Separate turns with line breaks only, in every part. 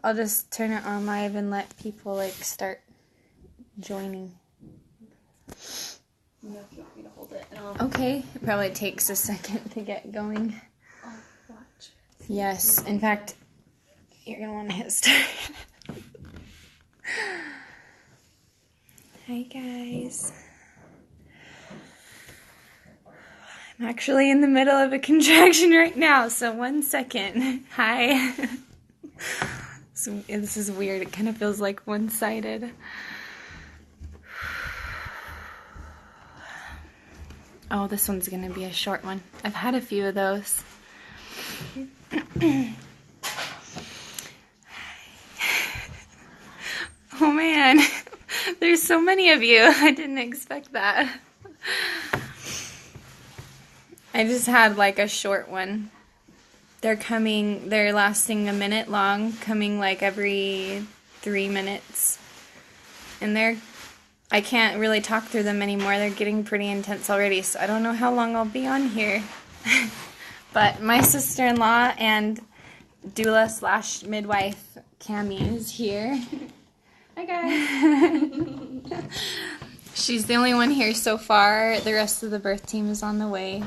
I'll just turn it on live and let people, like, start joining.
You know if you want me to hold it.
Okay. It probably takes a second to get going.
Oh, watch.
Yes. In fact, you're going to want to hit start. Hi, guys. I'm actually in the middle of a contraction right now, so 1 second. Hi. So, this is weird. It kind of feels like one-sided. Oh, this one's going to be a short one. I've had a few of those. Oh, man. There's so many of you. I didn't expect that. I just had like a short one. They're lasting a minute long, coming like every 3 minutes. And I can't really talk through them anymore. They're getting pretty intense already, so I don't know how long I'll be on here. But my sister-in-law and doula / midwife, Cammie, is here.
Hi, guys.
She's the only one here so far. The rest of the birth team is on the way.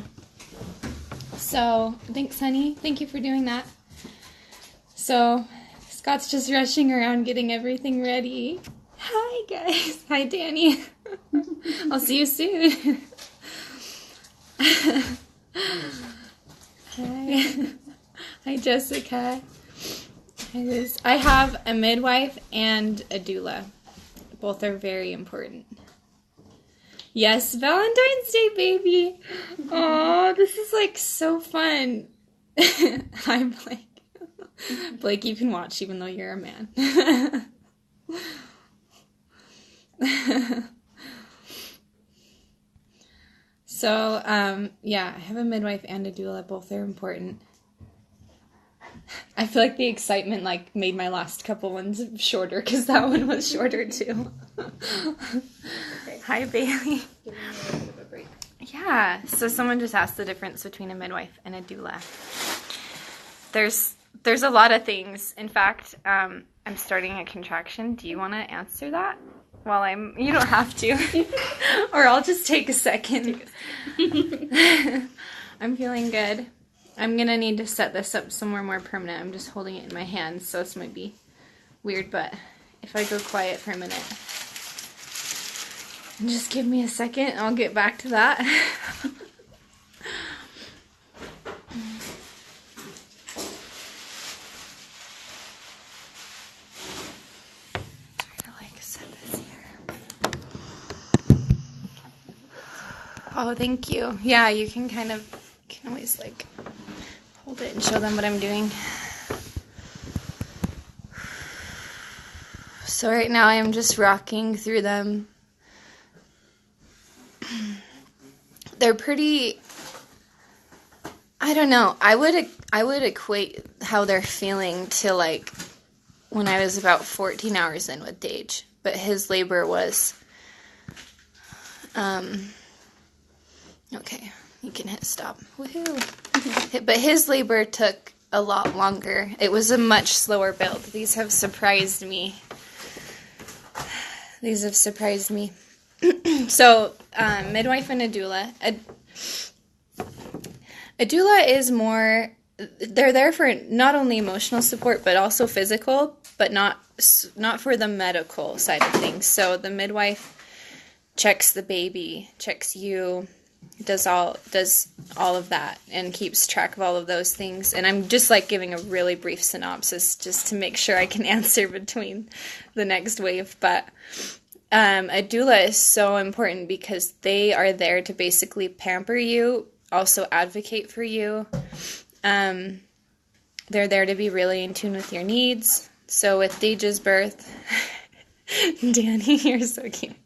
So, thanks, honey. Thank you for doing that. So, Scott's just rushing around getting everything ready. Hi, guys. Hi, Danny. I'll see you soon. Hi. Hi, Jessica. Hi, Liz. I have a midwife and a doula. Both are very important. Yes, Valentine's Day, baby. Oh, this is like so fun. Hi, Blake. Blake, you can watch even though you're a man. So, yeah, I have a midwife and a doula. Both are important. I feel like the excitement like made my last couple ones shorter because that one was shorter too. Okay. Hi, Bailey.
Giving me a little bit of a break.
Yeah, so someone just asked the difference between a midwife and a doula. There's a lot of things. In fact, I'm starting a contraction. Do you want to answer that? You don't have to. Or I'll just take a second. I'm feeling good. I'm going to need to set this up somewhere more permanent. I'm just holding it in my hands, so this might be weird, but if I go quiet for a minute, just give me a second and I'll get back to that. Oh, thank you. Yeah, you can always like hold it and show them what I'm doing. So right now I'm just rocking through them. They're pretty, I don't know. I would equate how they're feeling to like when I was about 14 hours in with Dage, but his labor was okay, you can hit stop. Woohoo. But his labor took a lot longer. It was a much slower build. These have surprised me. So, midwife and a doula. A doula is more, they're there for not only emotional support, but also physical, but not for the medical side of things. So the midwife checks the baby, checks you, does all of that and keeps track of all of those things. And I'm just like giving a really brief synopsis just to make sure I can answer between the next wave. But a doula is so important because they are there to basically pamper you, also advocate for you. They're there to be really in tune with your needs. So with Dage's birth, Danny, you're so cute.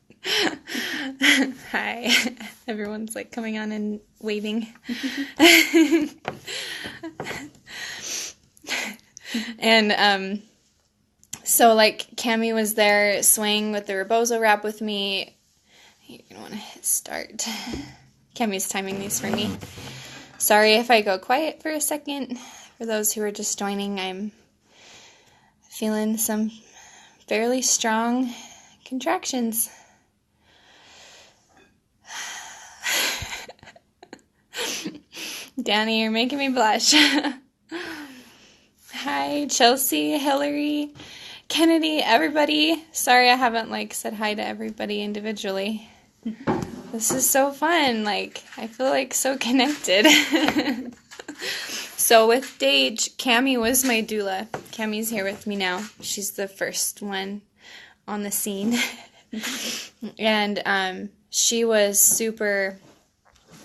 Hi. Everyone's like coming on and waving. And so like Cammie was there swaying with the rebozo wrap with me. You're gonna want to hit start. Cammie's timing these for me. Sorry if I go quiet for a second. For those who are just joining, I'm feeling some fairly strong contractions. Danny, you're making me blush. Hi, Chelsea, Hillary, Kennedy, everybody. Sorry I haven't said hi to everybody individually. This is so fun. I feel so connected. So with Dage, Cammie was my doula. Cammie's here with me now. She's the first one on the scene. And she was super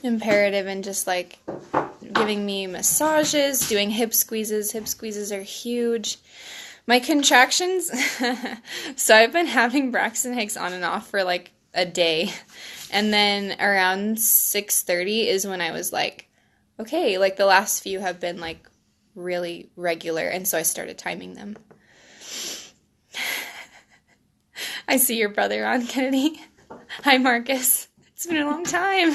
imperative and just giving me massages, doing hip squeezes. Hip squeezes are huge. My contractions, so I've been having Braxton Hicks on and off for a day. And then around 6:30 is when I was okay, the last few have been really regular. And so I started timing them. I see your brother on, Kennedy. Hi, Marcus. It's been a long time.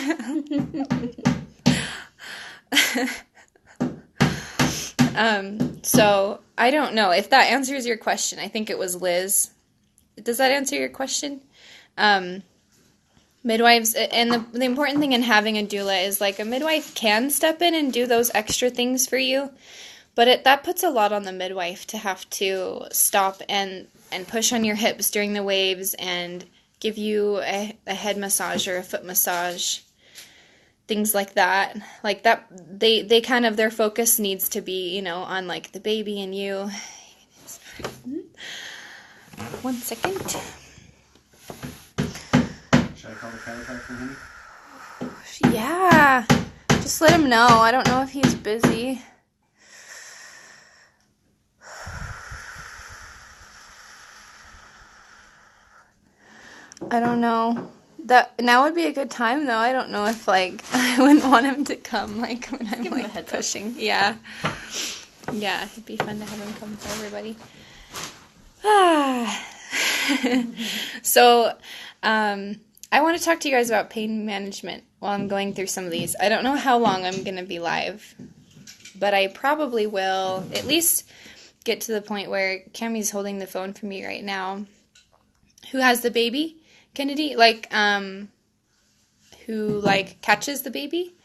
So I don't know if that answers your question. I think it was Liz. Does that answer your question? Midwives, and the important thing in having a doula is a midwife can step in and do those extra things for you, but that puts a lot on the midwife to have to stop and push on your hips during the waves and give you a head massage or a foot massage, things like that. They kind of, their focus needs to be, on the baby and you. 1 second.
Should I call the chiropractor, honey?
Yeah, just let him know. I don't know if he's busy. I don't know. Now would be a good time, though. I don't know if, I wouldn't want him to come, when I'm, pushing. Yeah. Yeah, it'd be fun to have him come for everybody. So, I want to talk to you guys about pain management while I'm going through some of these. I don't know how long I'm going to be live, but I probably will at least get to the point where Cammie's holding the phone for me right now. Who has the baby? Kennedy? Who, catches the baby?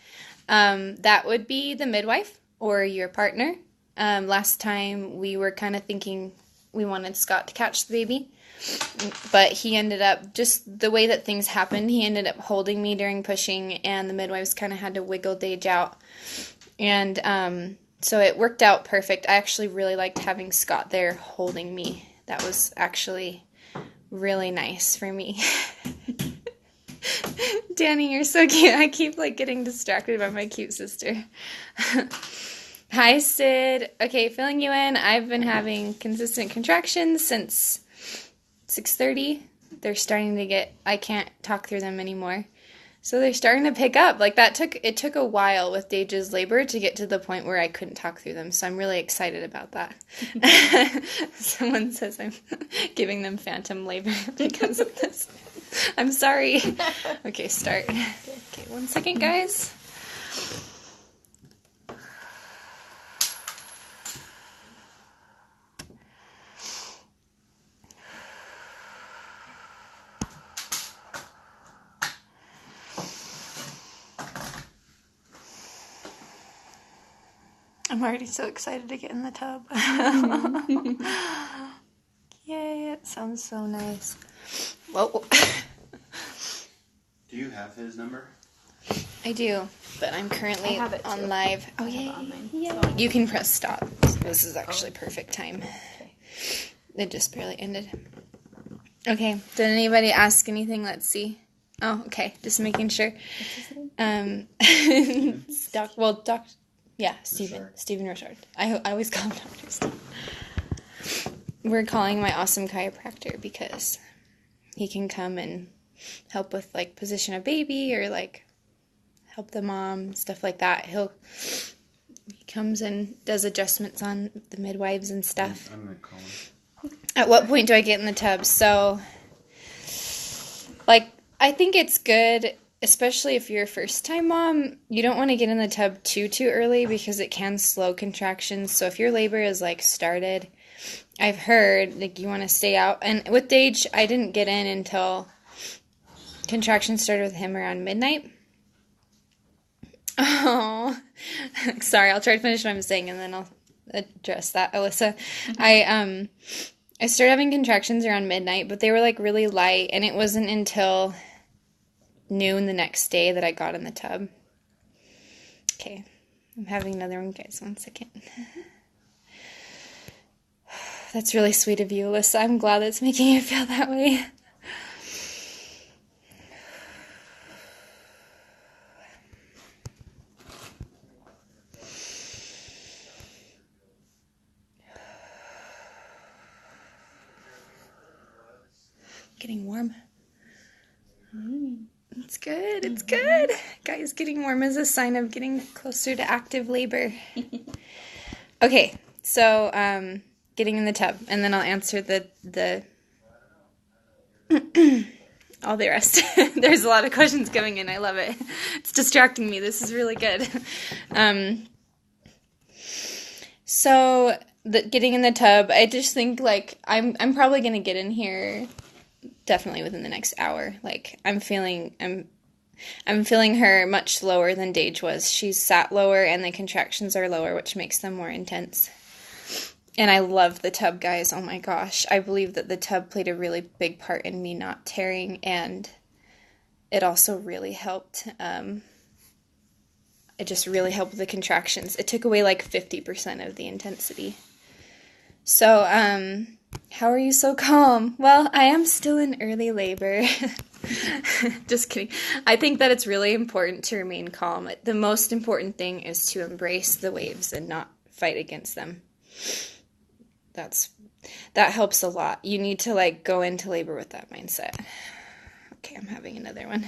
That would be the midwife or your partner. Last time we were kind of thinking we wanted Scott to catch the baby. But he ended up, just the way that things happened, he ended up holding me during pushing, and the midwives kind of had to wiggle Dage out. And so it worked out perfect. I actually really liked having Scott there holding me. That was actually really nice for me. Danny, you're so cute. I keep getting distracted by my cute sister. Hi, Sid. Okay, filling you in. I've been having consistent contractions since 6:30. They're starting to get, I can't talk through them anymore. So they're starting to pick up. It took a while with Dage's labor to get to the point where I couldn't talk through them. So I'm really excited about that. Someone says I'm giving them phantom labor because of this. I'm sorry. Okay, start. Okay, 1 second, guys. I'm already so excited to get in the tub. Yay, it sounds so nice. Whoa.
Do you have his number?
I do, but I'm currently
I have it
on
too.
live. Oh,
I have
yay.
it on mine,
Yay.
so.
You can press stop. This is actually perfect time.
Okay.
It just barely ended. Okay, did anybody ask anything? Let's see. Oh, okay, just making sure. Stephen Rochard. I always call him Dr. Steve. We're calling my awesome chiropractor because he can come and help with position a baby or help the mom, stuff like that. He comes and does adjustments on the midwives and stuff.
I'm gonna call him.
At what point do I get in the tub? So, I think it's good, especially if you're a first-time mom, you don't want to get in the tub too early because it can slow contractions. So if your labor is started I've heard, like, you want to stay out. And with Dage, I didn't get in until contractions started with him around midnight. Oh, sorry. I'll try to finish what I'm saying, and then I'll address that, Alyssa. I started having contractions around midnight, but they were, like, really light, and it wasn't until noon the next day that I got in the tub. Okay. I'm having another one, guys. 1 second. That's really sweet of you, Alyssa. I'm glad that's making you feel that way. Getting warm. It's good. It's good. Guys, getting warm is a sign of getting closer to active labor. Okay, so getting in the tub, and then I'll answer the all the rest. There's a lot of questions coming in. I love it. It's distracting me. This is really good. So getting in the tub, I just think, like, I'm probably gonna get in here definitely within the next hour. Like, I'm feeling her much slower than Dage was. She's sat lower, and the contractions are lower, which makes them more intense. And I love the tub, guys. Oh my gosh. I believe that the tub played a really big part in me not tearing, and it also really helped. It just really helped with the contractions. It took away like 50% of the intensity. So, how are you so calm? Well, I am still in early labor. Just kidding. I think that it's really important to remain calm. The most important thing is to embrace the waves and not fight against them. That helps a lot. You need to, like, go into labor with that mindset. Okay, I'm having another one.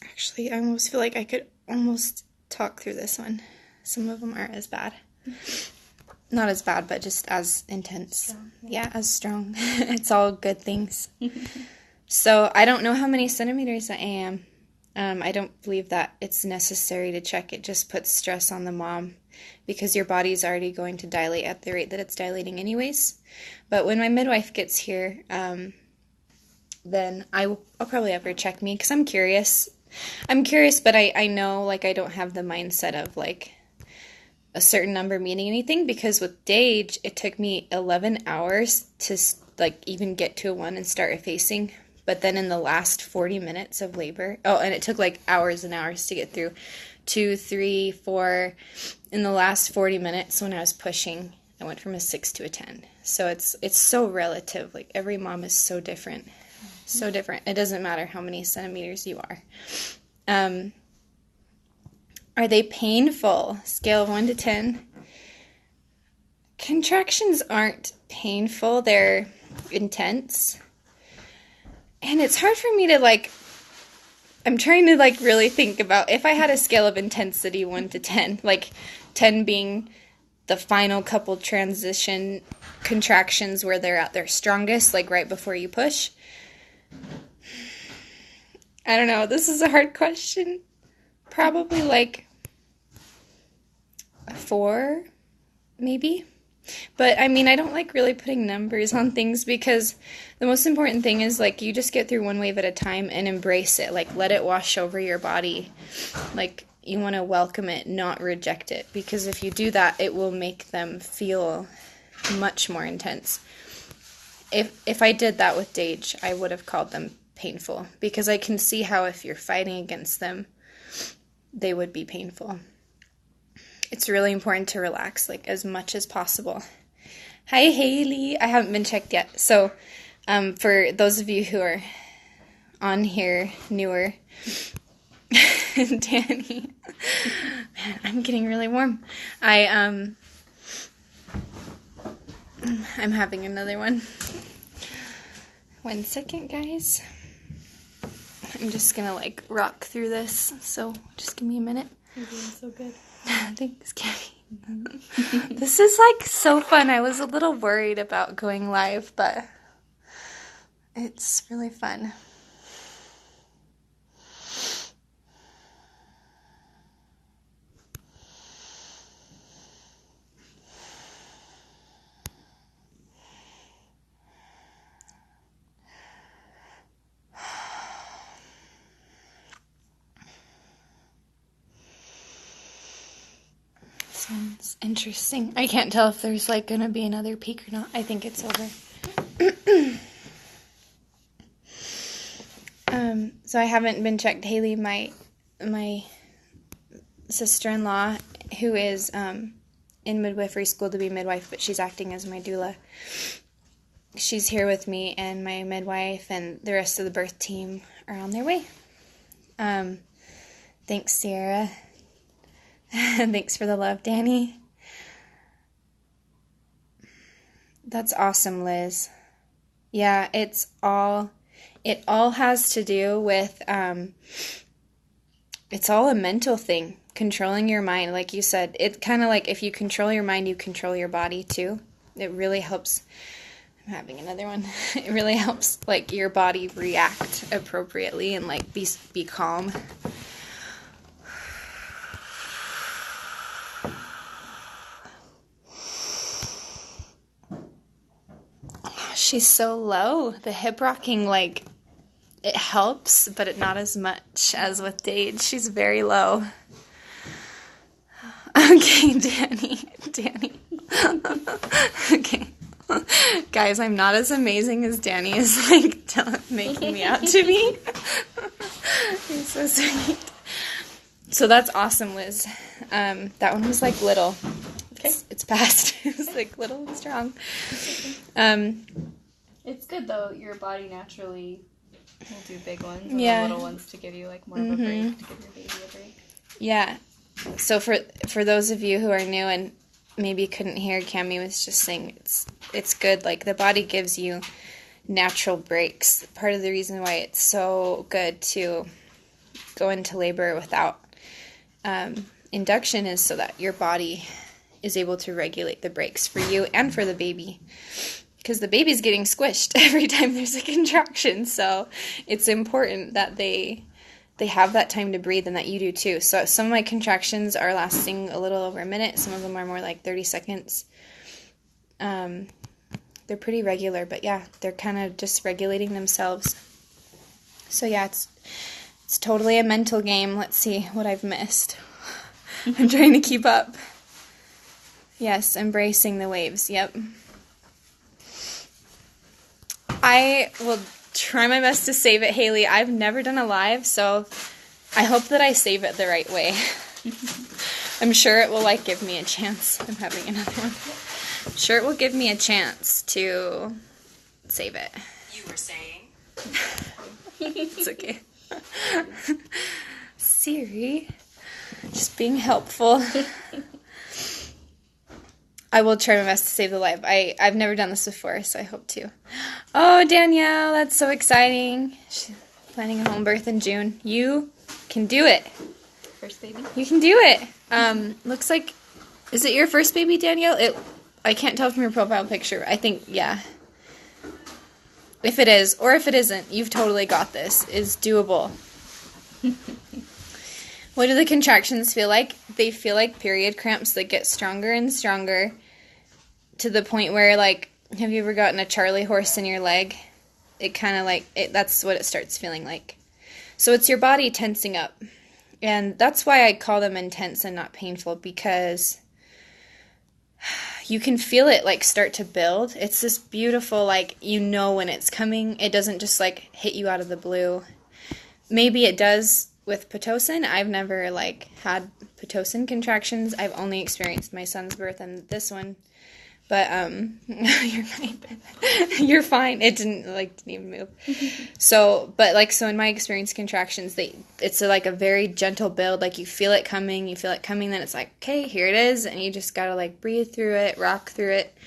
Actually, I almost feel like I could almost talk through this one. Some of them aren't as bad. Not as bad, but just as intense.
Strong,
yeah, as strong. It's all good things. So I don't know how many centimeters I am. I don't believe that it's necessary to check. It just puts stress on the mom because your body's already going to dilate at the rate that it's dilating anyways. But when my midwife gets here, then I'll probably have her check me because I'm curious. I'm curious, but I know, like, I don't have the mindset of, like, a certain number meaning anything, because with Dage, it took me 11 hours to, like, even get to a 1 and start effacing. But then in the last 40 minutes of labor, and it took, like, hours and hours to get through 2, 3, 4. In the last 40 minutes when I was pushing, I went from a 6 to a 10. So it's so relative. Like, every mom is so different. So different. It doesn't matter how many centimeters you are. Are they painful? Scale of 1 to 10. Contractions aren't painful. They're intense. And it's hard for me to, like, I'm trying to, like, really think about if I had a scale of intensity 1 to 10, like 10 being the final couple transition contractions where they're at their strongest, like right before you push. I don't know. This is a hard question. Probably like a 4, maybe. But, I mean, I don't like really putting numbers on things because the most important thing is, like, you just get through one wave at a time and embrace it. Like, let it wash over your body. Like, you want to welcome it, not reject it. Because if you do that, it will make them feel much more intense. If I did that with Dage, I would have called them painful. Because I can see how if you're fighting against them, they would be painful. It's really important to relax, like, as much as possible. Hi, Haley. I haven't been checked yet. So, for those of you who are on here, newer, Danny, man, I'm getting really warm. I'm having another one. 1 second, guys. I'm just gonna, like, rock through this, so just give me a minute.
You're doing so good.
Thanks, Gabby. This is, like, so fun. I was a little worried about going live, but it's really fun. It's interesting. I can't tell if there's like gonna be another peak or not. I think it's over. So I haven't been checked. Haley, my sister-in-law, who is in midwifery school to be midwife, but she's acting as my doula. She's here with me, and my midwife and the rest of the birth team are on their way. Thanks, Sierra. Thanks for the love, Danny. That's awesome, Liz. Yeah, it all has to do with, it's all a mental thing, controlling your mind. Like you said, it's kind of like if you control your mind, you control your body too. It really helps. I'm having another one. It really helps like your body react appropriately and like be calm. She's so low. The hip rocking, like, it helps, but it not as much as with Dade. She's very low. Okay, Danny. Okay. Guys, I'm not as amazing as Danny is, like, making me out to be. You're so sweet. So that's awesome, Liz. That one was, like, little. Okay. It's past. It was, like, little and strong.
It's good though. Your body naturally will do big ones and
Yeah.
the little ones to give you like more of a break, to give your baby a break.
Yeah. So for those of you who are new and maybe couldn't hear, Cami was just saying it's good. Like the body gives you natural breaks. Part of the reason why it's so good to go into labor without induction is so that your body is able to regulate the breaks for you and for the baby. Because the baby's getting squished every time there's a contraction. So it's important that they have that time to breathe and that you do too. So some of my contractions are lasting a little over a minute. Some of them are more like 30 seconds. They're pretty regular, but yeah, they're kind of just regulating themselves. So yeah, it's totally a mental game. Let's see what I've missed. I'm trying to keep up. Yes, embracing the waves. Yep. I will try my best to save it, Haley. I've never done a live, so I hope that I save it the right way. I'm sure it will, like, give me a chance. I'm having another one. I'm sure it will give me a chance to save it.
You were saying?
It's okay. Siri, just being helpful. I will try my best to save the live. I've never done this before, so I hope to. Oh, Danielle, that's so exciting. She's planning a home birth in June. You can do it.
First baby?
You can do it. Looks like, is it your first baby, Danielle? I can't tell from your profile picture. I think, yeah. If it is, or if it isn't, you've totally got this. It's doable. What do the contractions feel like? They feel like period cramps that get stronger and stronger to the point where, like, have you ever gotten a Charlie horse in your leg? It kind of like, that's what it starts feeling like. So it's your body tensing up. And that's why I call them intense and not painful, because you can feel it, like, start to build. It's this beautiful, like, you know when it's coming. It doesn't just, like, hit you out of the blue. Maybe it does with Pitocin. I've never, like, had Pitocin contractions. I've only experienced my son's birth and this one. But, you're fine. You're fine. It didn't even move. So, but, like, so in my experience, contractions, it's like a very gentle build. Like, you feel it coming, then it's like, okay, here it is, and you just gotta, like, breathe through it, rock through it.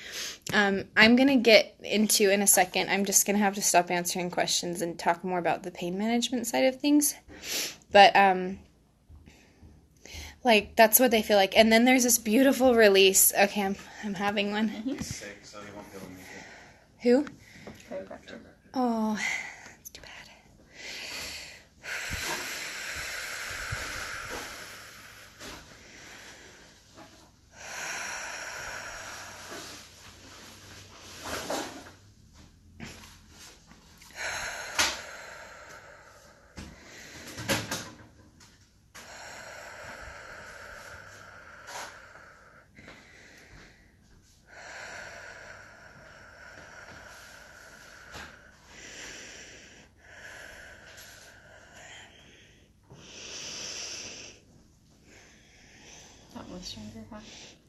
I'm gonna get into, in a second, I'm just gonna have to stop answering questions and talk more about the pain management side of things. But, like, that's what they feel like. And then there's this beautiful release. Okay, I'm having one.
He's sick, so he won't be able to make it.
Who?
Chiropractor.
Oh, that's too bad.
definitely stronger, huh?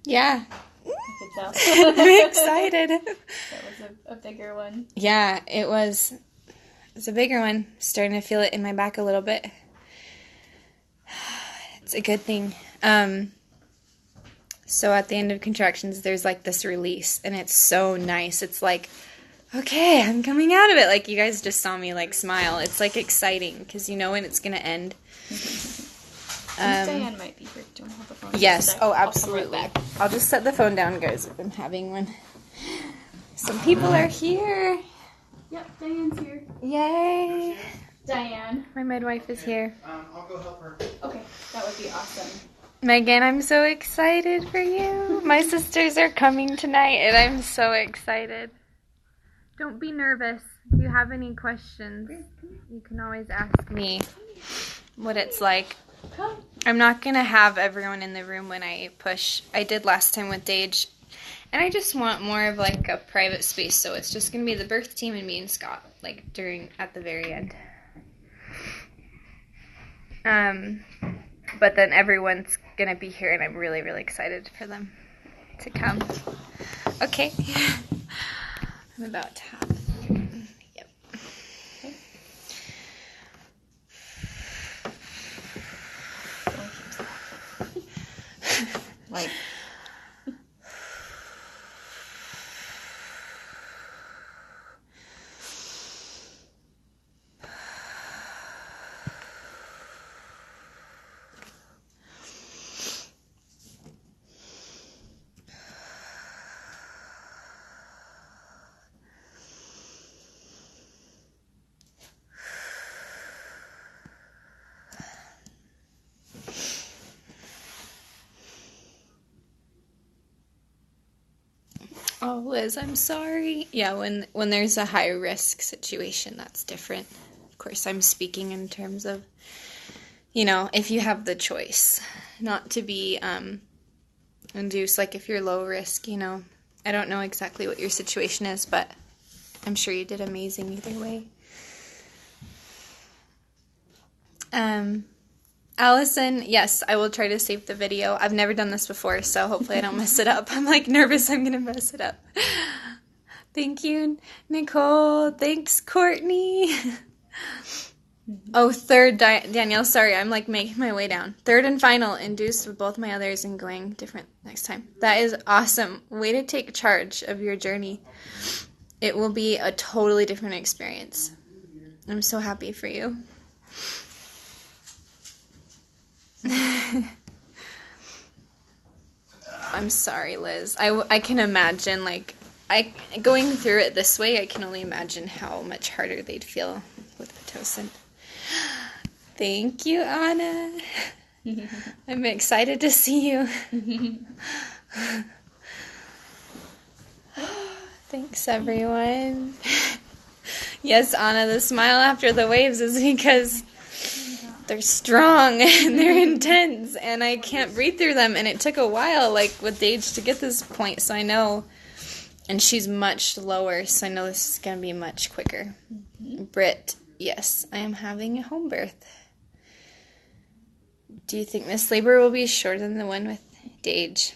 Yeah.
I could tell.
I'm excited.
That was a bigger one.
Yeah, it was. It's a bigger one. Starting to feel it in my back a little bit. It's a good thing. So at the end of contractions, there's like this release, and it's so nice. It's like, okay, I'm coming out of it. Like you guys just saw me like smile. It's like exciting because you know when it's gonna end.
Diane might be here. Do you want to hold the phone?
Yes. Oh,
I'll come right
absolutely.
back.
I'll just set the phone down, guys. I'm having one. Some people are here.
Yep, Diane's here.
Yay!
Diane.
My midwife is here.
I'll go help her.
Okay, that would be awesome.
Megan, I'm so excited for you. My sisters are coming tonight, and I'm so excited. Don't be nervous. If you have any questions, you can always ask me what it's like.
Come.
I'm not going to have everyone in the room when I push. I did last time with Dage, and I just want more of like a private space, so it's just going to be the birth team and me and Scott, like at the very end. But then everyone's going to be here, and I'm really, really excited for them to come. Okay. I'm about to have... Yep.
Okay. Like...
Oh, Liz, I'm sorry. Yeah, when there's a high risk situation, that's different. Of course, I'm speaking in terms of, if you have the choice not to be induced, like if you're low risk, I don't know exactly what your situation is, but I'm sure you did amazing either way. Allison, yes, I will try to save the video. I've never done this before, so hopefully I don't mess it up. I'm like nervous I'm going to mess it up. Thank you, Nicole. Thanks, Courtney. Oh, third, Danielle, sorry, I'm like making my way down. Third and final, induced with both my others and going different next time. That is awesome. Way to take charge of your journey. It will be a totally different experience. I'm so happy for you. I'm sorry, Liz. I can imagine, going through it this way, I can only imagine how much harder they'd feel with Pitocin. Thank you, Anna. I'm excited to see you. Thanks, everyone. Yes, Anna, the smile after the waves is because they're strong and they're intense and I can't breathe through them, and it took a while, like with Dage, to get this point, so I know, and she's much lower, so I know this is going to be much quicker. Britt, yes, I am having a home birth. Do you think this labor will be shorter than the one with Dage?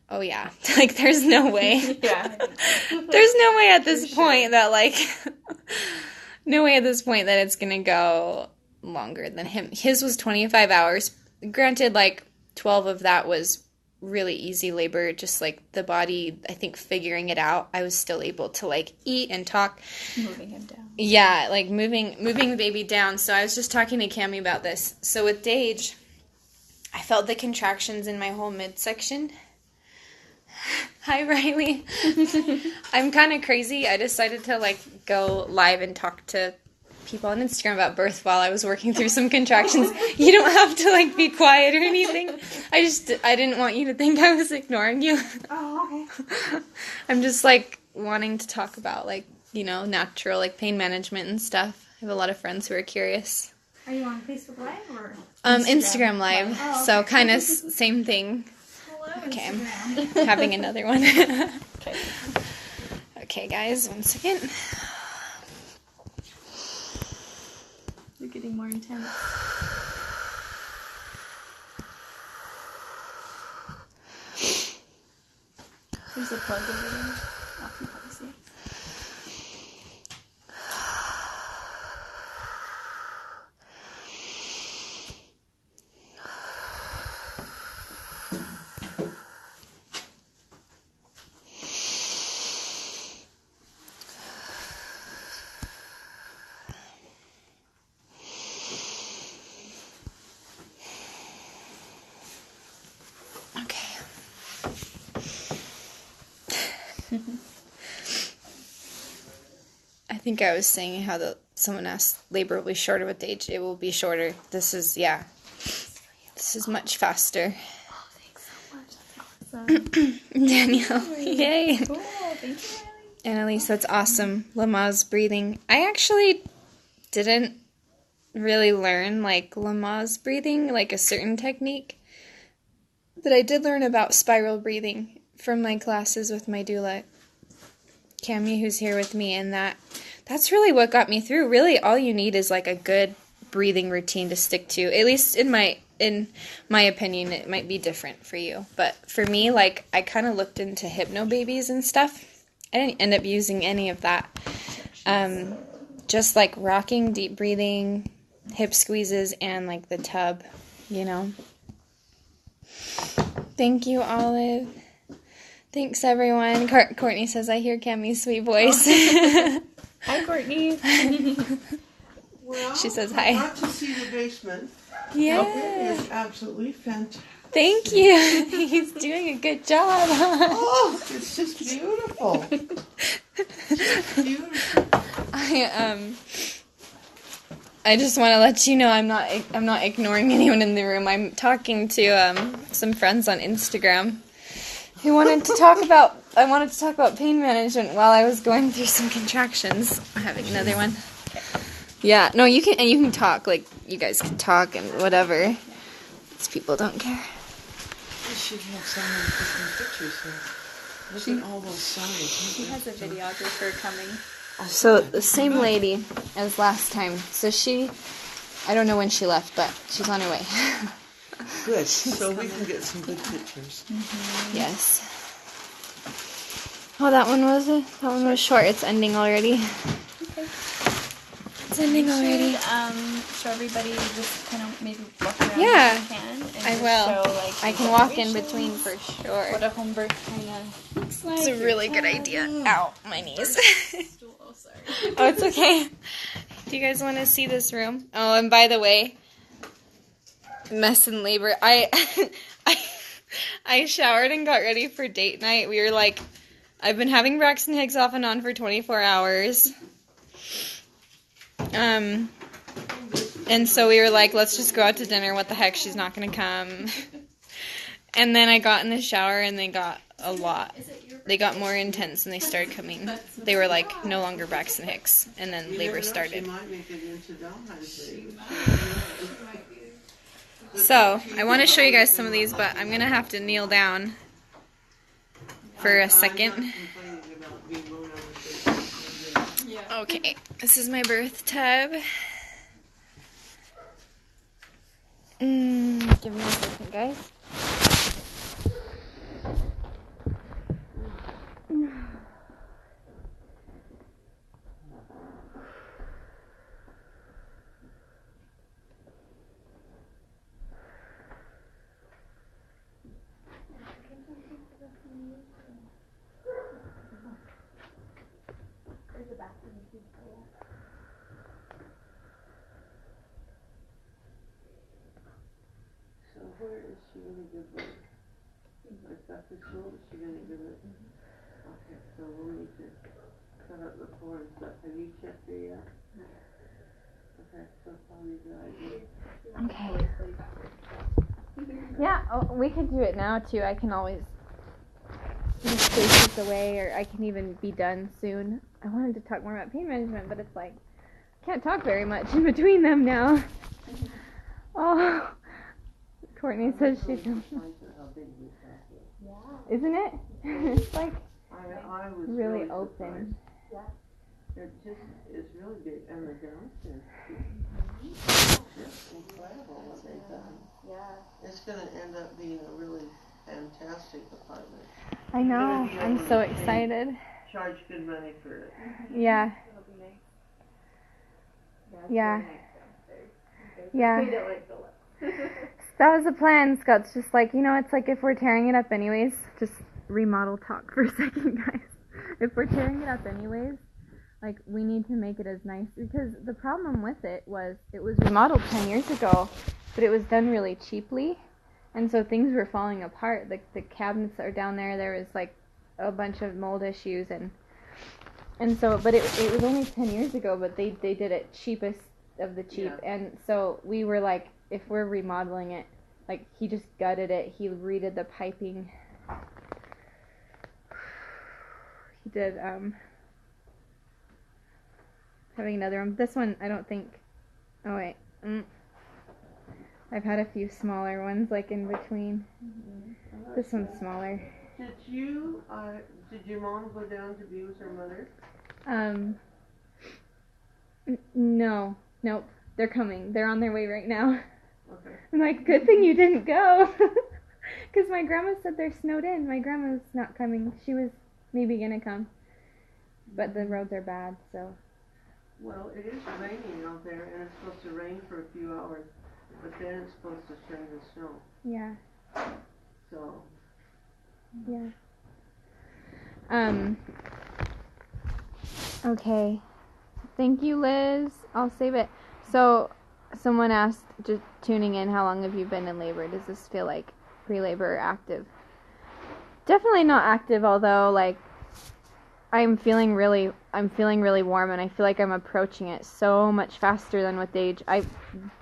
Oh yeah, there's no way.
Yeah.
There's no way at this point that no way at this point that it's going to go longer than him. His was 25 hours. Granted, 12 of that was really easy labor, just the body, I think, figuring it out. I was still able to eat and talk.
Moving him down.
Yeah, moving the baby down. So I was just talking to Cammie about this. So with Dage, I felt the contractions in my whole midsection. Hi, Riley. I'm kind of crazy. I decided to go live and talk to people on Instagram about birth while I was working through some contractions. You don't have to be quiet or anything. I didn't want you to think I was ignoring you.
Oh, okay.
I'm just wanting to talk about natural pain management and stuff. I have a lot of friends who are curious.
Are you on Facebook Live or
Instagram Live?
Oh, okay.
So kind of same thing.
Hello,
Okay,
Instagram.
I'm having another one.
Okay.
Okay, guys, 1 second.
You're getting more intense. There's a plug over there. Oh, you probably see it.
I think I was saying how someone asked labor will be shorter with age. It will be shorter. This is much faster.
Oh, thanks so much. That's awesome.
Danielle, yay.
Cool. Thank you, Riley.
Annalise, that's awesome. Lamaze breathing. I actually didn't really learn like Lamaze breathing, like a certain technique. But I did learn about spiral breathing from my classes with my doula, Cami, who's here with me, and that's really what got me through. Really, all you need is like a good breathing routine to stick to. At least in my opinion, it might be different for you. But for me, like, I kind of looked into hypnobabies and stuff. I didn't end up using any of that. Just like rocking, deep breathing, hip squeezes, and like the tub, you know. Thank you, Olive. Thanks, everyone. Courtney says, I hear Cammie's sweet voice.
Hi, Courtney.
Well,
She says
I
hi.
got to see the basement.
Yeah.
It is absolutely fantastic.
Thank you. He's doing a good job.
Oh, it's just beautiful. Just beautiful.
I just want to let you know I'm not ignoring anyone in the room. I'm talking to some friends on Instagram who wanted to talk about pain management while I was going through some contractions. I'm having another one. Yeah, no, you can talk, like, you guys can talk and whatever. These people don't care.
We should have someone taking pictures here. Look at all those signs.
She has a videographer coming.
So, the same lady as last time. So I don't know when she left, but she's on her way.
Good, so we can get some good pictures.
Mm-hmm.
Yes. Oh, that one was short. It's ending already.
Okay.
It's ending already.
Show everybody just kind of maybe walk around
Yeah,
if you can. And
I
just
will.
Show, like,
I can walk in between for sure.
what a home birth kind of looks like.
It's a really good idea. Ow, my knees.
Oh, sorry.
Oh, it's okay. Do you guys want to see this room? Oh, and by the way, mess in labor. I showered and got ready for date night. We were like, I've been having Braxton Hicks off and on for 24 hours. And so we were like, let's just go out to dinner. What the heck? She's not going to come. And then I got in the shower and they got a lot. They got more intense and they started coming. They were like, no longer Braxton Hicks. And then labor started.
She might make it into Valentine's Day.
So, I want to show you guys some of these, but I'm going to have to kneel down for a second. Okay, this is my birth tub. Give me a second, guys.
So where is she going to give birth? Like Dr. Schultz, is she going to give it? Okay, so we'll need to cut up the floor and stuff. Have you checked her yet? Okay, so probably a good idea.
Okay. Yeah, we could do it now too. I can always move spaces away, or I can even be done soon. I wanted to talk more about pain management, but it's like, I can't talk very much in between them now. Oh, Courtney says she feels. Isn't it? It's like
I was
really open.
surprised. It just is really big, and the downstairs is just incredible what they've done.
Yeah.
It's going to end up being a really fantastic apartment.
I know.
You're gonna be
I'm
able
so
to
excited.
Charge good money for it.
Yeah.
It'll be nice.
Yeah.
They
Yeah.
don't like the look.
That was the plan. Scott's just like, it's like if we're tearing it up anyways, just remodel talk for a second, guys. If we're tearing it up anyways, like, we need to make it as nice, because the problem with it was remodeled 10 years ago, but it was done really cheaply, and so things were falling apart. Like, the cabinets that are down there, there was like a bunch of mold issues, and so, but it was only 10 years ago, but they did it cheapest of the cheap,
Yeah.
and so we were like, if we're remodeling it, like, he just gutted it, he redid the piping, he did, having another one. This one, I don't think, oh wait, I've had a few smaller ones, like, in between. This one's smaller.
Did your mom go down to be with her mother?
No, nope, they're coming, they're on their way right now.
Okay.
I'm like, good thing you didn't go, because my grandma said they're snowed in. My grandma's not coming. She was maybe gonna come, but the roads are bad, so.
Well, it is raining out there, and it's supposed to rain for a few hours, but then it's supposed to turn to snow.
Yeah.
So.
Yeah. Okay. Thank you, Liz. I'll save it. So, someone asked, just tuning in, how long have you been in labor? Does this feel like pre-labor or active? Definitely not active, although, like, I'm feeling really warm, and I feel like I'm approaching it so much faster than with age.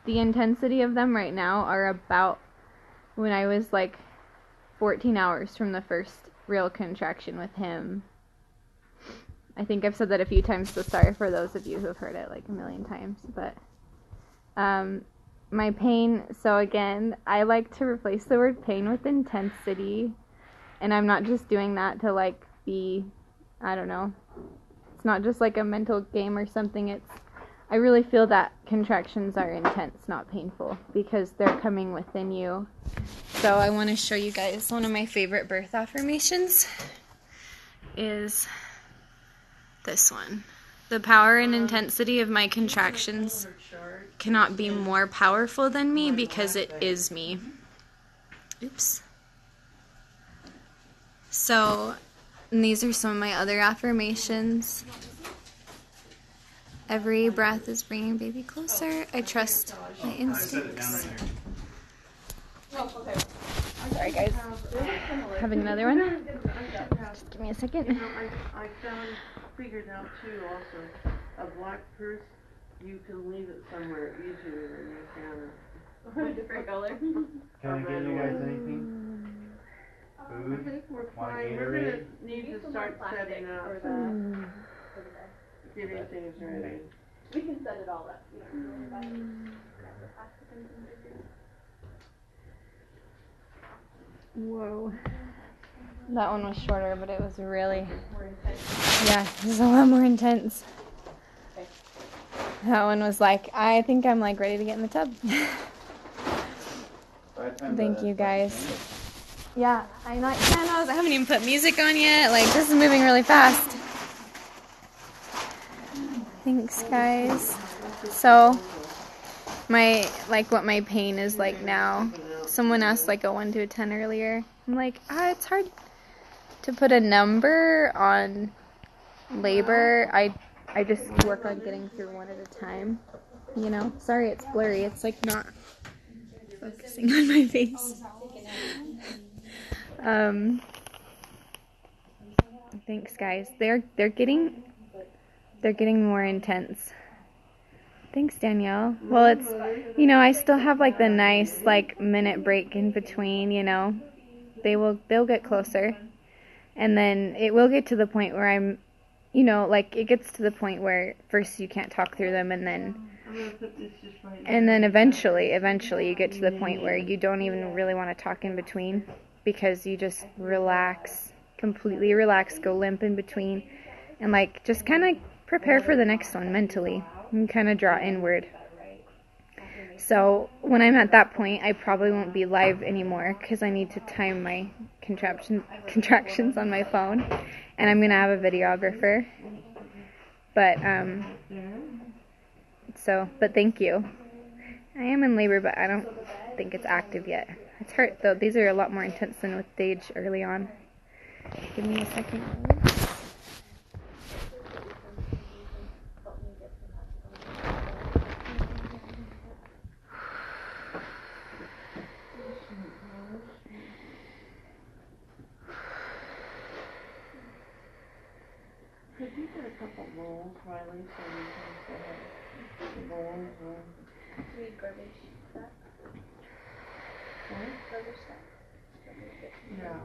The intensity of them right now are about when I was, like, 14 hours from the first real contraction with him. I think I've said that a few times, so sorry for those of you who have heard it like a million times, but my pain, so again, I like to replace the word pain with intensity, and I'm not just doing that to, like, be, I don't know, it's not just like a mental game or something. I really feel that contractions are intense, not painful, because they're coming within you. So I want to show you guys one of my favorite birth affirmations is this one. The power and intensity of my contractions cannot be more powerful than me, because it is me. Oops. So, and these are some of my other affirmations. Every breath is bringing baby closer. I trust my instincts. Sorry, guys. Having another one? Just give me a second.
I figured out too also, a black purse, you can leave it somewhere easier than you can
A different color.
Can I get you guys anything?
I
Food?
think we're
Want a
fine. We're
Gatorade?
gonna need to start setting up, getting things ready.
We can set it all up. You don't have to worry about it.
Whoa. That one was shorter, but it was really,
More intense.
yeah, it was a lot more intense. That one was like, I think I'm like ready to get in the tub. Thank you, guys. Yeah, I haven't even put music on yet. Like, this is moving really fast. Thanks, guys. So, what my pain is like now. Someone asked like a 1 to a 10 earlier. I'm like, it's hard to put a number on labor. I just work on getting through one at a time. Sorry it's blurry. It's like not focusing on my face. Thanks, guys. They're getting more intense. Thanks, Danielle. Well, it's, I still have like the nice like minute break in between, they'll get closer, and then it will get to the point where I'm, it gets to the point where first you can't talk through them, and then eventually you get to the point where you don't even really want to talk in between, because you just relax, completely relax, go limp in between, and like just kind of prepare for the next one mentally and kind of draw inward. So when I'm at that point, I probably won't be live anymore because I need to time my contractions on my phone, and I'm gonna have a videographer. But but thank you. I am in labor, but I don't think it's active yet. It's hurt though. These are a lot more intense than with Dage early on. Give me a second.
Could you get a couple bowls, Riley, so we can set up the bowls or...
Read garbage sack.
What?
Garbage sack.
Yeah.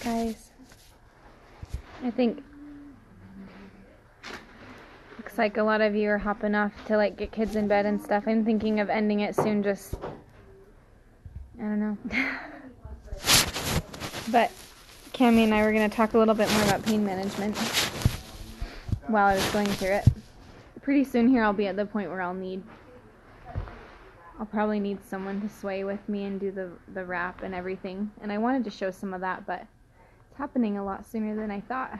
Guys, I think looks like a lot of you are hopping off to like get kids in bed and stuff. I'm thinking of ending it soon, just I don't know. But Cammie and I were going to talk a little bit more about pain management while I was going through it. Pretty soon here I'll be at the point where I'll probably need someone to sway with me and do the wrap and everything. And I wanted to show some of that, but it's happening a lot sooner than I thought.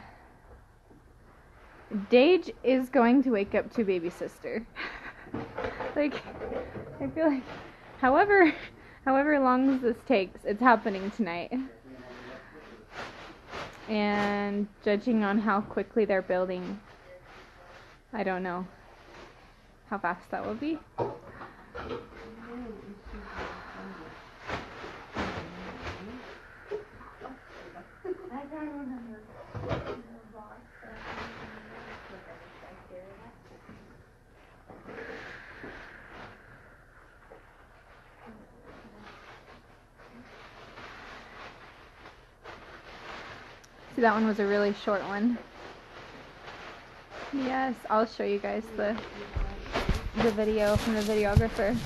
Dage is going to wake up to baby sister. Like, I feel like however long this takes, it's happening tonight. And judging on how quickly they're building, I don't know how fast that will be. See, that one was a really short one. Yes, I'll show you guys the video from the videographer.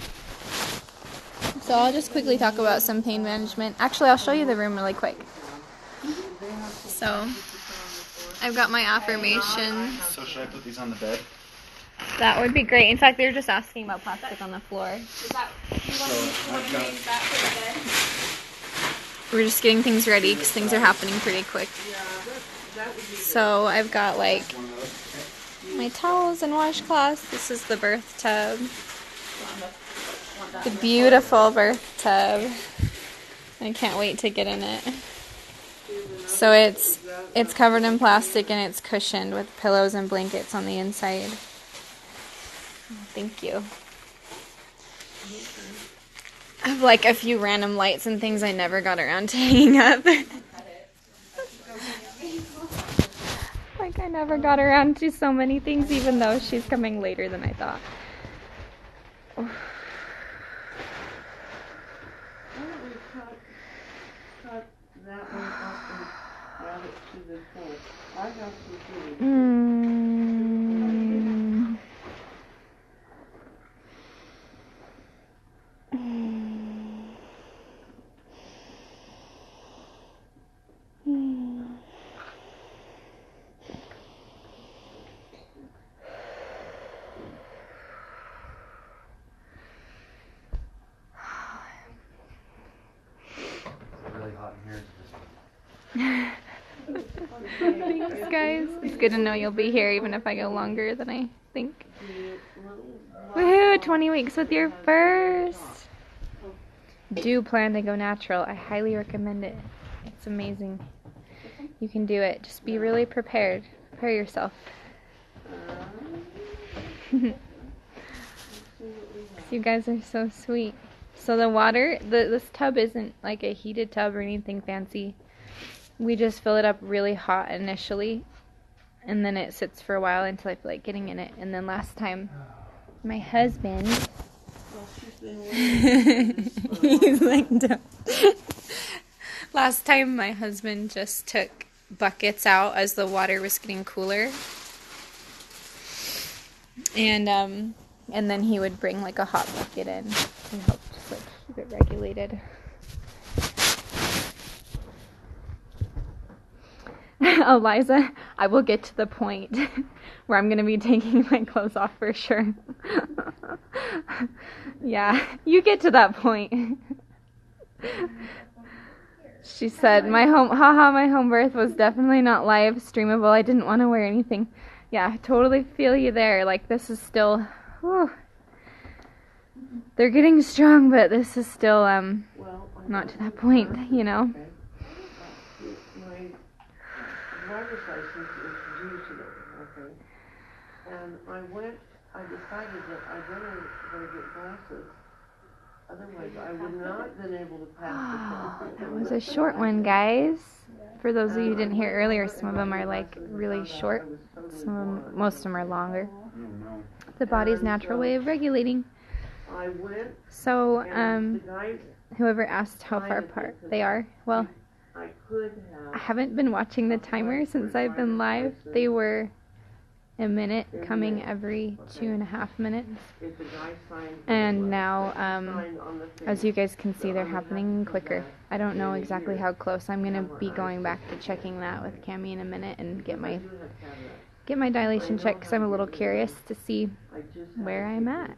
So I'll just quickly talk about some pain management. Actually, I'll show you the room really quick. So I've got my affirmations.
So should I put these on the bed?
That would be great. In fact, they were just asking about plastic on the floor.
Is that, you want to make that for the bed?
We're just getting things ready because things are happening pretty quick. So I've got like my towels and washcloths. This is the birth tub. The beautiful birth tub. I can't wait to get in it. So it's covered in plastic and it's cushioned with pillows and blankets on the inside. Thank you. I have like a few random lights and things I never got around to hanging up. Like I never got around to so many things even though she's coming later than I thought.
Why don't we cut that one up and add it to the pole? I got some food.
Really hot in here.
Thanks, guys. It's good to know you'll be here even if I go longer than I think. Woohoo! 20 weeks with your first. Do plan to go natural. I highly recommend it. It's amazing. You can do it. Just be really prepared. Prepare yourself. You guys are so sweet. So the water, this tub isn't like a heated tub or anything fancy. We just fill it up really hot initially, and then it sits for a while until I feel like getting in it. And then last time, my husband, he's like, don't. Last time my husband just took buckets out as the water was getting cooler. And And then he would bring like a hot bucket in to help just like keep it regulated. Eliza, I will get to the point where I'm going to be taking my clothes off for sure. Yeah, you get to that point. She said, my home birth was definitely not live streamable. I didn't want to wear anything. Yeah, I totally feel you there. Like, this is still, whew. They're getting strong, but this is still, not to that point, you know?
My driver's license is due today, okay? And I decided that I better get glasses. Otherwise, I would not have been able to pass the test.
That was a short one, guys. For those of you who didn't hear earlier, some of them are like really short. Most of them are longer. The body's natural way of regulating. So, whoever asked how far apart they are, well, I haven't been watching the timer since I've been live. They were a minute coming every 2.5 minutes. And now, as you guys can see, they're happening quicker. I don't know exactly how close. I'm going to be going back to checking that with Cammie in a minute and get my dilation checked because I'm a little curious to see where I'm at.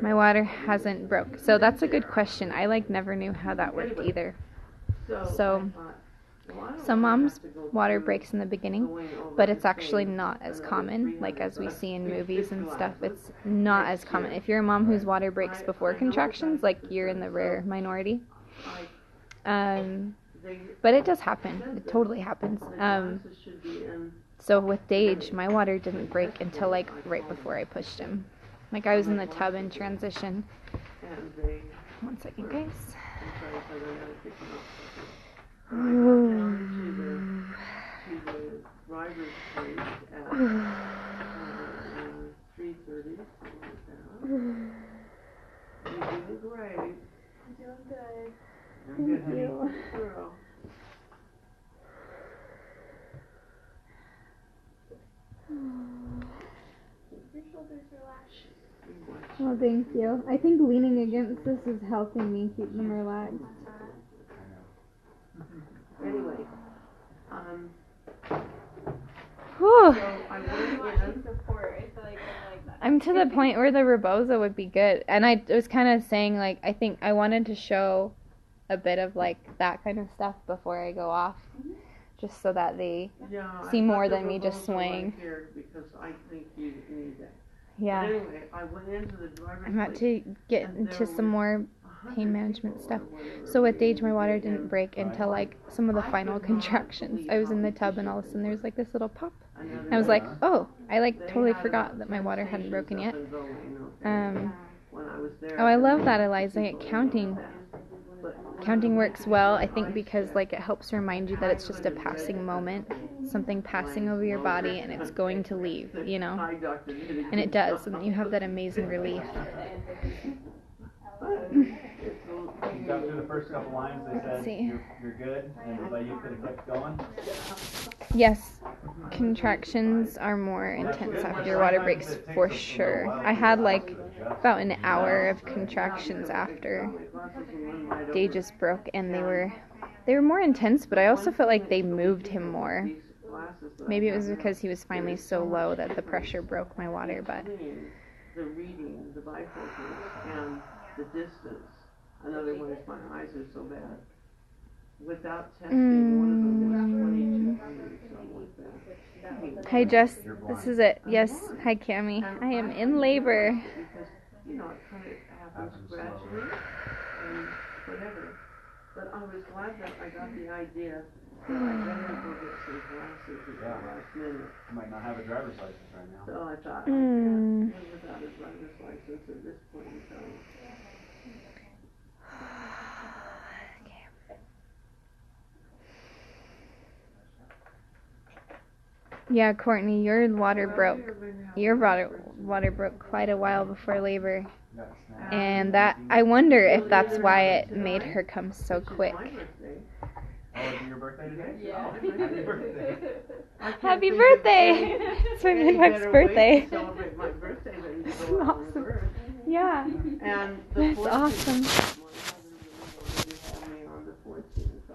My water hasn't broke. So that's a good question. I never knew how that worked either. So mom's water breaks in the beginning, but it's actually not as common, like as we see in movies and stuff. It's not as common. If you're a mom whose water breaks before contractions, like, you're in the rare minority. But it does happen. It totally happens. So with Dage, my water didn't break until like right before I pushed him. Like, I was in the tub in transition. 1 second, guys. Thank you. Oh, thank you. I think leaning against this is helping me keep them relaxed.
Anyway,
Whew.
So
I'm to the point where the Rebozo would be good. And I was kind of saying, like, I think I wanted to show a bit of, like, that kind of stuff before I go off. Just so that they see more than me just swaying.
Because I think you need that.
Yeah.
But anyway, I went into the driver's
I'm about to get into some more pain management stuff. So with Dage, my water didn't break until like some of the final contractions. I was in the tub and all of a sudden there was like this little pop. I was like, oh, I like totally forgot that my water hadn't broken yet. Oh, I love that, Eliza. Counting works well, I think, because like it helps remind you that it's just a passing moment, something passing over your body, and it's going to leave, you know? And it does, and you have that amazing relief.
You got through the first couple lines, they said you're good, and but you could have kept going?
Yes, contractions are more intense after your water breaks, for sure. I had like about an hour of contractions after Dage's broke, and they were more intense, but I also felt like they moved him more. Maybe it was because he was finally so low that the pressure broke my water, but
the reading, the bifocals, and the distance. Another one is my eyes are so bad. Without testing, one of them was 22 degrees, something like that.
Hi, Jess. This is it. Yes. Hi, Cammie. I am in labor.
Because, you know, it kind of happens gradually and whatever. But I was glad that I got the idea that I better go get some glasses at the last minute.
You might not have a driver's license right now.
So I thought, I can't live without a driver's license at this point in time.
Yeah, Courtney, your water broke. Your water broke quite a while before labor. And that, I wonder if that's why it made her come so quick.
Oh, is it your birthday today?
Yeah.
Oh, happy birthday.
Happy birthday! It's my midwife's birthday.
Celebrate my birthday than to
This is
go on my
awesome.
birth.
Yeah.
And the
That's
14th,
awesome.
my husband really wanted to have me on the 14th. So.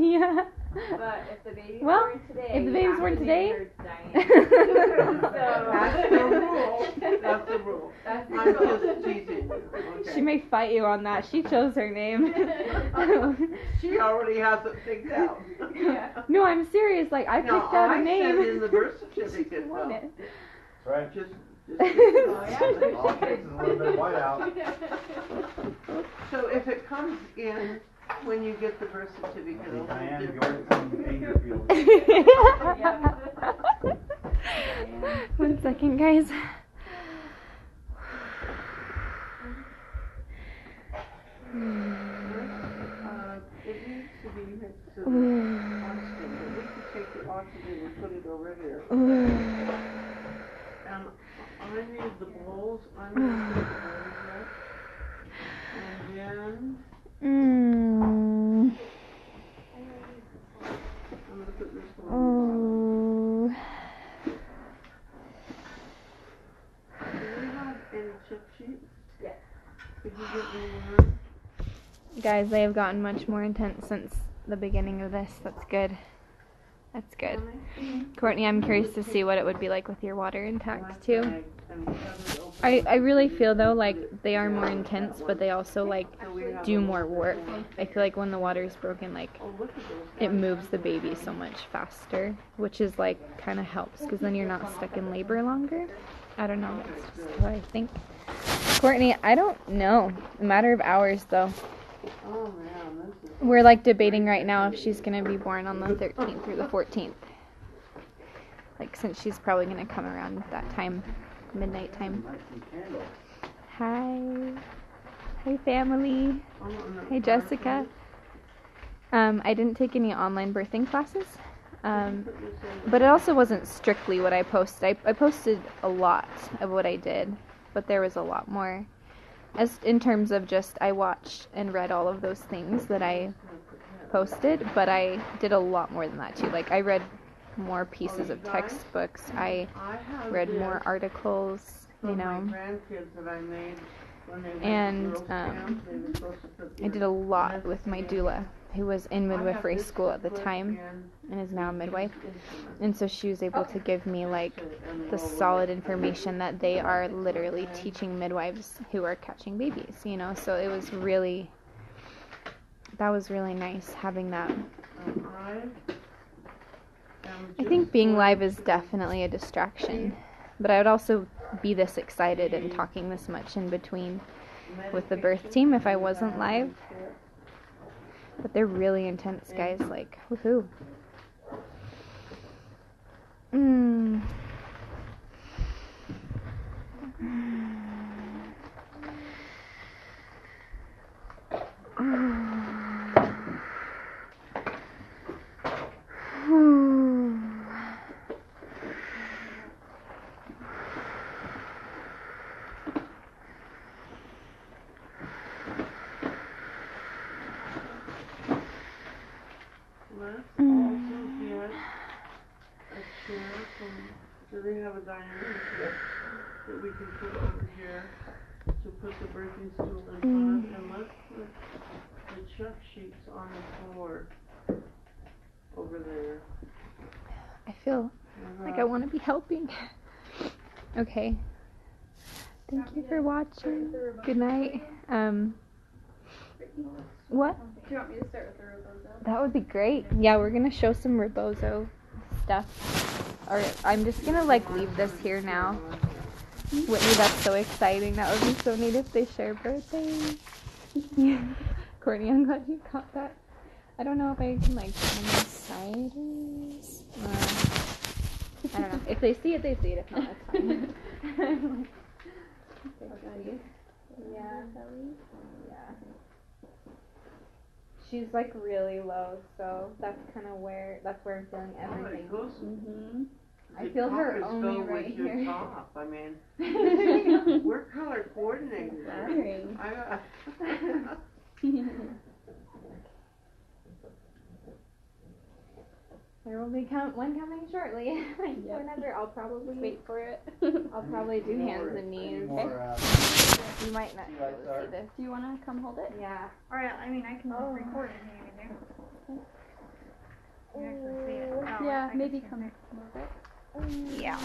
Yeah.
But if the baby's
Well,
born today,
if the
you
baby's
have
born
to
today-
name her Diane.
That's the rule. That's the rule.
That's the
I'm
rule.
just teasing you. Okay.
She may fight you on that. She chose her name.
She already has it picked out.
Yeah.
No, I'm serious. Like, I picked
No,
out a
I
name.
sent in the birth
She
certificate.
won
though.
it.
Right.
Just
Oh, yeah.
All it takes is a little bit of white out.
so if it comes in when you get the birth certificate,
See,
it'll be
Diane,
different.
you're in Dangerfield.
One second, guys.
It needs to be mixed to the oxygen, but we could take the oxygen and put it over here. And I need the bowls, I'm gonna put the bowls up. And then, I'm gonna put this one on the bottom. Do we have any chip sheets?
Yeah.
Could you get me one?
Guys, they have gotten much more intense since the beginning of this. That's good. That's good. Courtney, I'm curious to see what it would be like with your water intact too. I really feel though like they are more intense, but they also like do more work. I feel like when the water is broken, like it moves the baby so much faster, which is like kind of helps because then you're not stuck in labor longer. I don't know. That's just what I think. Courtney, I don't know. A matter of hours though.
Oh man, this is.
We're like debating right now if she's gonna be born on the 13th or the 14th. Like since she's probably gonna come around that time, midnight time. Hi. Hi family. Hi Jessica. I didn't take any online birthing classes. But it also wasn't strictly what I posted. I posted a lot of what I did, but there was a lot more. As in terms of just I watched and read all of those things that I posted, but I did a lot more than that too. Like I read more pieces of textbooks. I read more articles, you know. And I did a lot with my doula, who was in midwifery school at the time and is now a midwife. And so she was able to give me like the solid information that they are literally teaching midwives who are catching babies, you know. So it was really, that was really nice having that. I think being live is definitely a distraction, but I would also be this excited and talking this much in between with the birth team if I wasn't live. But they're really intense, guys. Like, woohoo.
Let's also get a chair do they have a dining room chair that we can put over here to put the birthing stool in front of, and let's put the chuck sheets on the floor over there.
I feel like I want to be helping. Okay. Thank you for watching. Good night. What?
Do you want me to start with the rebozo?
That would be great. Yeah, we're gonna show some rebozo stuff. Alright, I'm just gonna like leave this here now. Whitney, that's so exciting. That would be so neat if they share birthdays. Yeah. Courtney, I'm glad you caught that. I don't know if I can like put them insiders. I don't know. If they see it, they see it. If not, it's fine. Yeah. Yeah. She's like really low, so that's kind of where I'm feeling everything. I feel her only right
with your
here.
top. I mean, we're color coordinated.
There will be one coming shortly. Whenever I'll probably
Wait for it.
I'll probably do hands and knees. You might not be able to see this.
Do you want to come hold it?
Yeah.
Or, I mean, I can record it if you do. You can actually see it. Oh,
Yeah,
I can
maybe
see
come
it.
move it.
Yeah.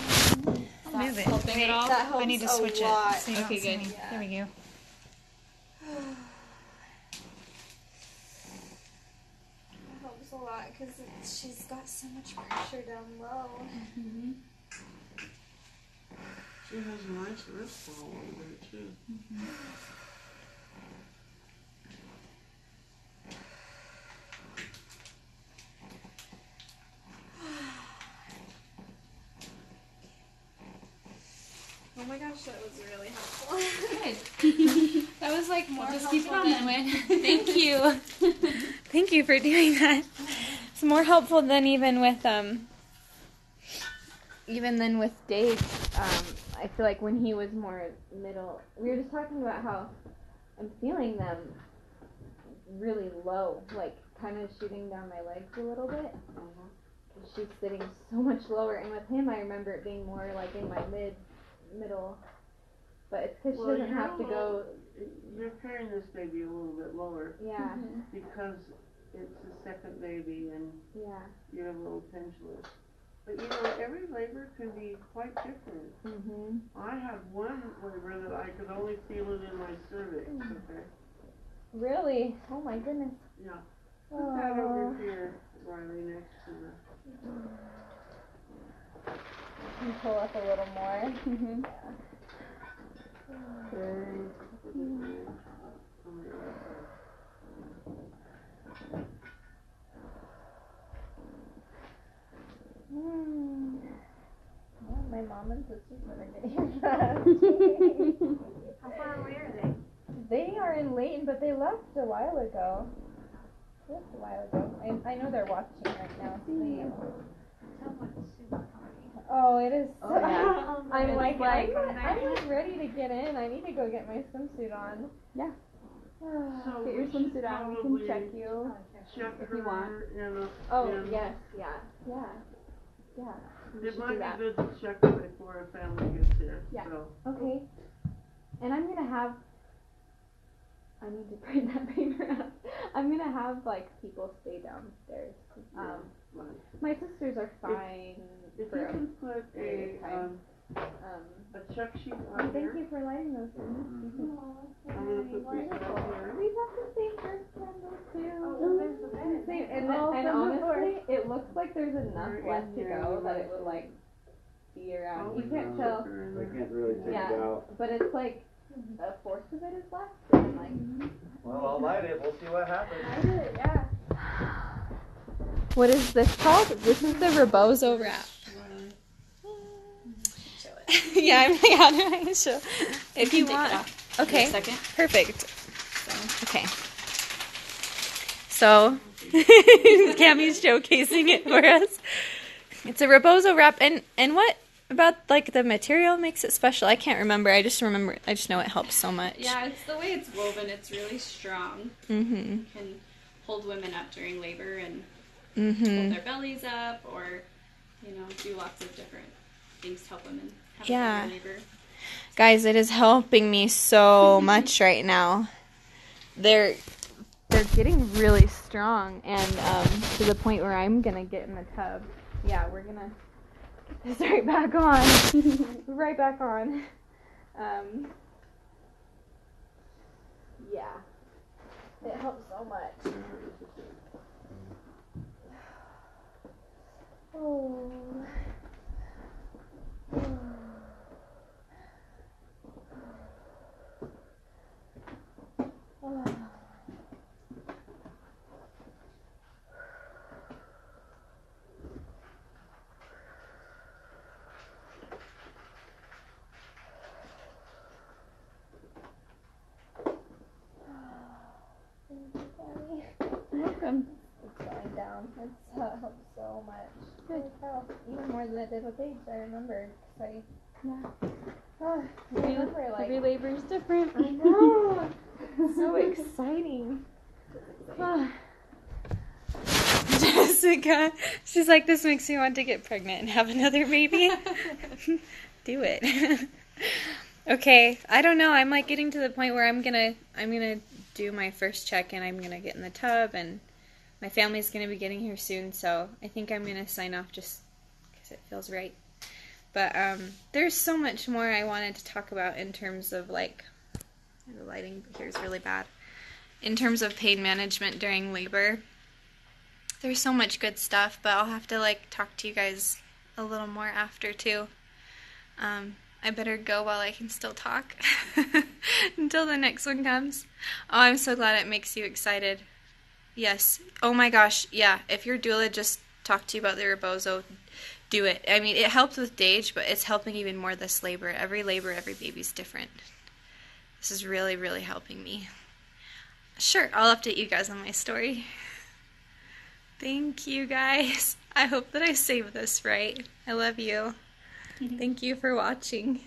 Move it.
Helping at all?
That helps
I need to
a
switch
lot.
it. So you
Okay,
don't see
good.
me. There we go.
That helps a lot because she's got so much pressure down low.
She has a nice wrist ball over there too.
Oh my gosh, that was really helpful.
Good. That was like more helpful than Thank you. Thank you for doing that. It's more helpful than even with Dave. I feel like when he was more middle, we were just talking about how I'm feeling them really low, like kind of shooting down my legs a little bit. She's sitting so much lower, and with him I remember it being more like in my middle, but it's because she doesn't have to go.
You're carrying this baby a little bit lower.
Yeah.
Because it's the second baby and
Yeah.
you're a little pendulous. But you know, every labor can be quite different. I had one labor that I could only feel it in my cervix, okay?
Really? Oh my goodness.
Yeah. Put that over here, Riley, next to the...
Can you pull up a little more? Well, my mom and sisters are getting dressed.
How far away are they?
They are in Layton, but they left a while ago. I know they're watching right now.
Someone's super hungry.
Oh, it is.
Oh, yeah.
I'm like,
like-
I'm not ready to get in. I need to go get my swimsuit on.
Yeah.
So
Get your
we should
swimsuit on. We can
probably
check you.
check
if you want.
her in a...
Oh,
in-
yes, yeah. We
It
should
might
do
be
that.
good to check her before a family gets here.
Yeah.
So.
Okay. And I'm gonna have. I need to print that paper out. I'm gonna have like people stay downstairs.
Right.
My sisters are fine
If
for
you can put
period of time.
a check sheet
Oh,
on
thank
here.
you for lighting those things.
I'm gonna put this on here.
We have the same first candle too.
Oh, there's the bed.
Same, and,
Oh,
and
from before.
honestly, it looks like there's enough
We're
left
in
to
here,
go
we
that
might
it would like be around.
Oh,
You can't tell.
They can't really take
Yeah.
it out.
But it's like a fourth of it is left, and like.
Well, I'll light it. We'll see what happens.
Yeah.
What is this called? This is the rebozo wrap. Yeah, I'm like, how do I show? If you want. Okay.
Second.
Perfect. Okay. So, Cammy's showcasing it for us. It's a rebozo wrap, and what about like the material makes it special? I can't remember. I just know it helps so much.
Yeah, it's the way it's woven. It's really strong.
Mhm.
It can hold women up during labor and
Mhm.
hold their bellies up, or do lots of different things to help women have
Yeah.
a better labor.
Guys, it is helping me so much right now. They're getting really strong, and to the point where I'm gonna get in the tub. Yeah, we're gonna get this right back on. Right back on. Yeah, it helps so much. Oh.
Welcome.
It's going down. It helps so much. Good. Even more than it did with age, I remember. I remember, like,
Every labor is different.
I know. It's so exciting.
Just Jessica. She's like, this makes me want to get pregnant and have another baby. Do it. Okay, I don't know. I'm like getting to the point where I'm gonna do my first check and I'm gonna get in the tub, and my family's gonna be getting here soon, so I think I'm gonna sign off just because it feels right. But there's so much more I wanted to talk about in terms of like, the lighting here is really bad. In terms of pain management during labor. There's so much good stuff, but I'll have to like talk to you guys a little more after too. I better go while I can still talk until the next one comes. Oh, I'm so glad it makes you excited. Yes. Oh my gosh. Yeah. If your doula just talked to you about the rebozo, do it. I mean, it helped with Dage, but it's helping even more this labor. Every baby's different. This is really, really helping me. Sure, I'll update you guys on my story. Thank you guys. I hope that I saved this right. I love you. Thank you for watching.